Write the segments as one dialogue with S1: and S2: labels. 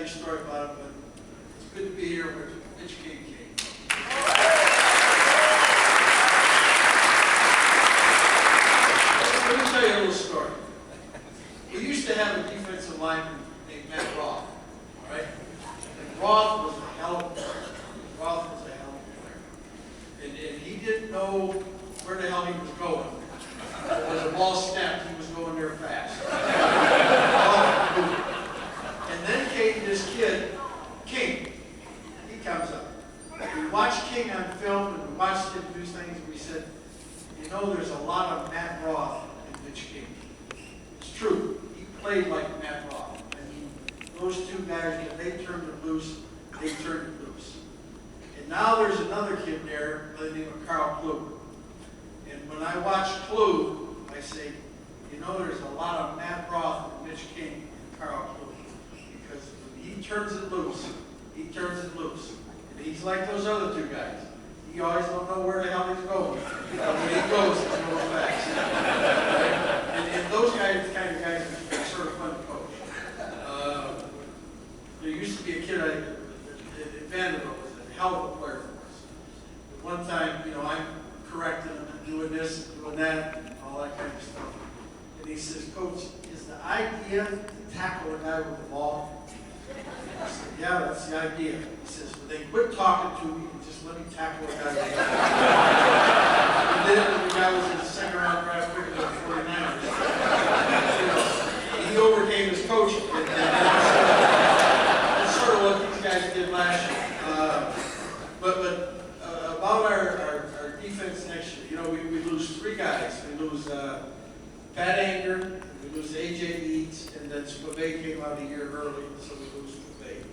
S1: exciting story about it, but it's good to be here with Mitch King. Let me tell you a little story. We used to have a defensive lineman named Matt Roth, all right? And Roth was a hell of a player. And he didn't know where the hell he was going. When the ball snapped, he was going there fast. And then came this kid, King. He comes up. We watched King on film, and we watched him do things, and we said, you know, there's a lot of Matt Roth in Mitch King. It's true. He played like Matt Roth. I mean, those two guys, when they turned it loose, they turned it loose. And now there's another kid there by the name of Carl Klug. And when I watch Klug, I say, you know, there's a lot of Matt Roth and Mitch King and Carl Klug. Because when he turns it loose, he turns it loose. And he's like those other two guys. He always don't know where the hell he's going. When he goes, he's going fast. And those guys, the kind of guys are sort of fun to coach. There used to be a kid at Vanderbilt was a hell of a player for us. One time, you know, I'm correcting him and doing this, doing that, and all that kind of stuff. And he says, Coach, is the idea to tackle a guy with the ball? I said, yeah, that's the idea. He says, well, they quit talking to me and just let me tackle a guy with the ball. And then the guy was in the second round draft pick of the 49ers. You know, he overcame his coaching. And that's sort of what these guys did last year. But about our defense next year, you know, we lose three guys. We lose Pat Anger, we lose A.J. Eads, and then Spivey came out a year early, so we lose Spivey.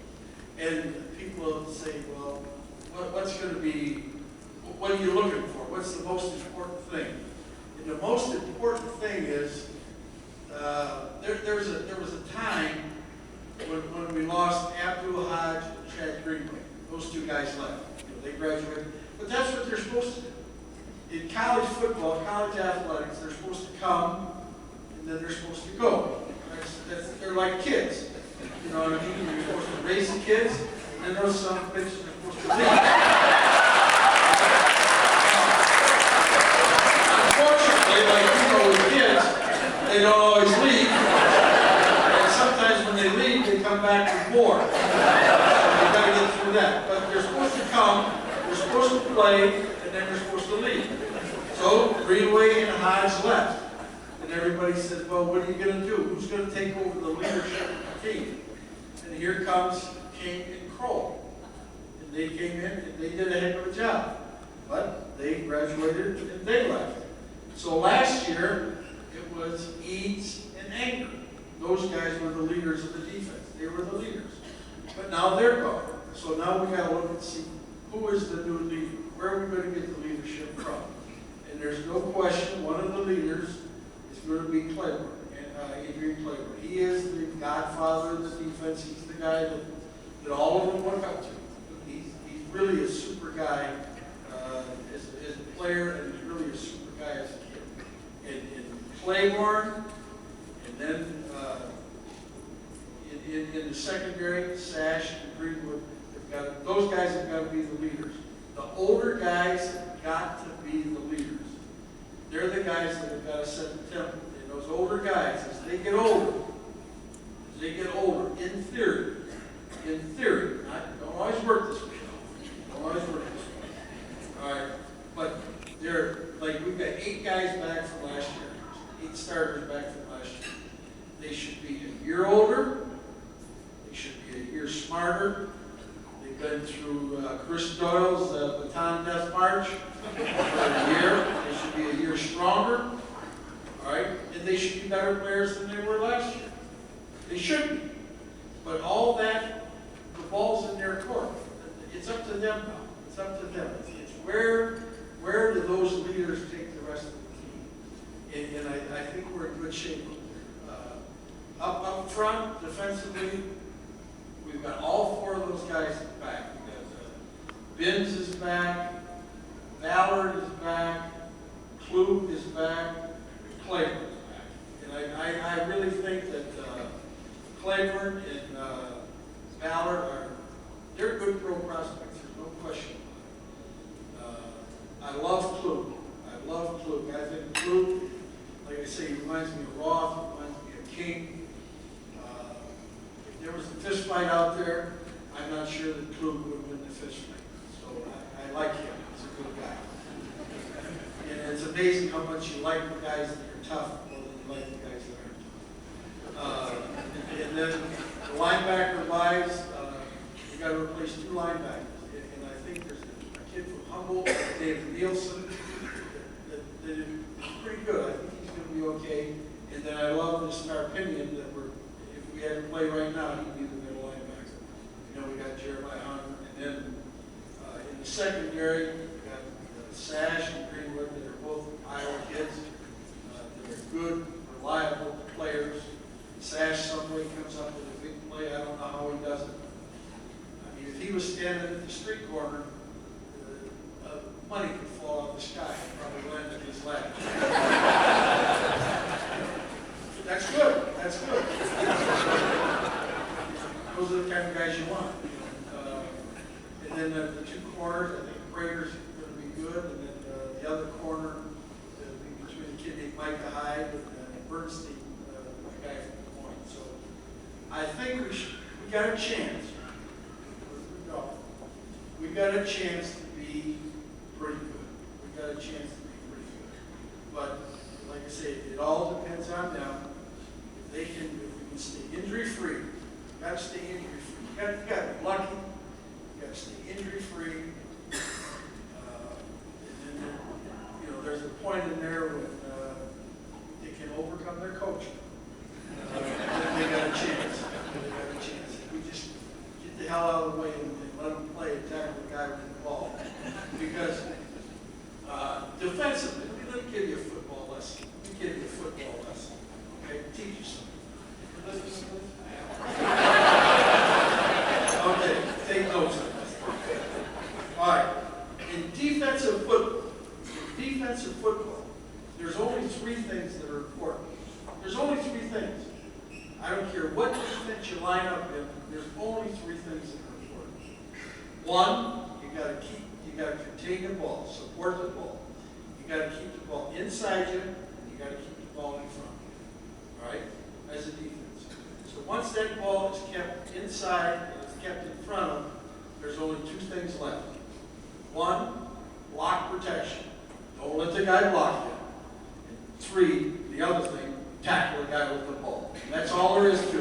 S1: And people will say, well, what's going to be, what are you looking for? What's the most important thing? And the most important thing is, there was a time when we lost Abdul Hodge and Chad Greenway. Those two guys left. You know, they graduated. But that's what they're supposed to do. In college football, college athletics, they're supposed to come, and then they're supposed to go. They're like kids. You know what I mean? You're supposed to raise the kids, and then those some bitches are supposed to leave. Unfortunately, like you know with kids, they don't always leave. And sometimes when they leave, they come back with more. So you've got to get through that. But they're supposed to come, they're supposed to play, and then they're supposed to leave. So Greenway and Hodge left. And everybody says, well, what are you going to do? Who's going to take over the leadership of the team? And here comes King and Kroll. And they came in and they did a heck of a job. But they graduated and they left. So last year, it was Eads and Anger. Those guys were the leaders of the defense. They were the leaders. But now they're gone. So now we got to look and see who is the new leader. Where are we going to get the leadership from? And there's no question one of the leaders is going to be Claiborne, Adrian Claiborne. He is the godfather of the defense. He's the guy that all of them look up to. He's really a super guy as a player, and he's really a super guy as a kid. And Claiborne, and then in the secondary, Sash and Greenwood, those guys have got to be the leaders. The older guys have got to be the leaders. They're the guys that have got to set the tempo. And those older guys, as they get older, in theory, don't always work this way. Don't always work this way. All right, but they're like we've got 8 guys back from last year, 8 starters back from last year. They should be a year older. They should be a year smarter. They've been through Chris Doyle's Baton Death March for a year. They should be a year stronger. All right? And they should be better players than they were last year. They should be. But all that, the ball's in their court. It's up to them now. It's up to them. It's where do those leaders take the rest of the team? And I think we're in good shape. Up front, defensively, we've got all 4 of those guys back. We've got Binns is back, Ballard is back, Klug is back, Claiborne is back. And I really think that Claiborne Ballard they're good pro prospects, there's no question. I love Klug. I think Klug, like I say, he reminds me of Roth, he reminds me of King. If there was a fist fight out there, I'm not sure that Klug would win the fist fight. So I like him. He's a good guy. And it's amazing how much you like the guys that are tough more than you like the guys that aren't tough. And then the linebacker wise, we got to replace 2 linebackers. And I think there's a kid from Humboldt, David Nielsen, that is pretty good. I think he's going to be okay. And then I love this Starpinion that if we had to play right now, he'd be the middle linebacker. You know, we got Jeremiah Hunter. And then in the secondary, we got Sash and Greenwood that are both Iowa kids. That are good, reliable players. Sash some way comes up with a big play. I don't know how he does it. I mean, if he was standing at the street corner, money could fall out of the sky and probably land in his lap. That's good. That's good. Those are the kind of guys you want. And then the 2 corners, I think Prager's going to be good. And then the other corner, between a kid named Micah Hyde and Bernstein, the guy from the Point. So I think we got a chance. We got a chance to be pretty good. We got a chance to be pretty good. But like I say, it all depends on them. If we can stay injury free, you got to stay injury free. You got to be lucky. You got to stay injury free. And then there's a point in there when they can overcome their coach. Then they got a chance. If we just get the hell out of the way and let them play and tackle the guy with the ball. Because defensively, let me give you a football lesson. Okay, teach you something. Okay, take notes on this. All right. In defensive football, there's only 3 things that are important. There's only 3 things. I don't care what defense you line up in, there's only 3 things that are important. 1, you got to contain the ball, support the ball. You got to keep the ball inside you, and you got to keep the ball in front of you. All right? As a defense. So once that ball is kept inside and it's kept in front of, there's only 2 things left. 1, block protection. Don't let the guy block you. And 3, the other thing, tackle the guy with the ball. And that's all there is to it.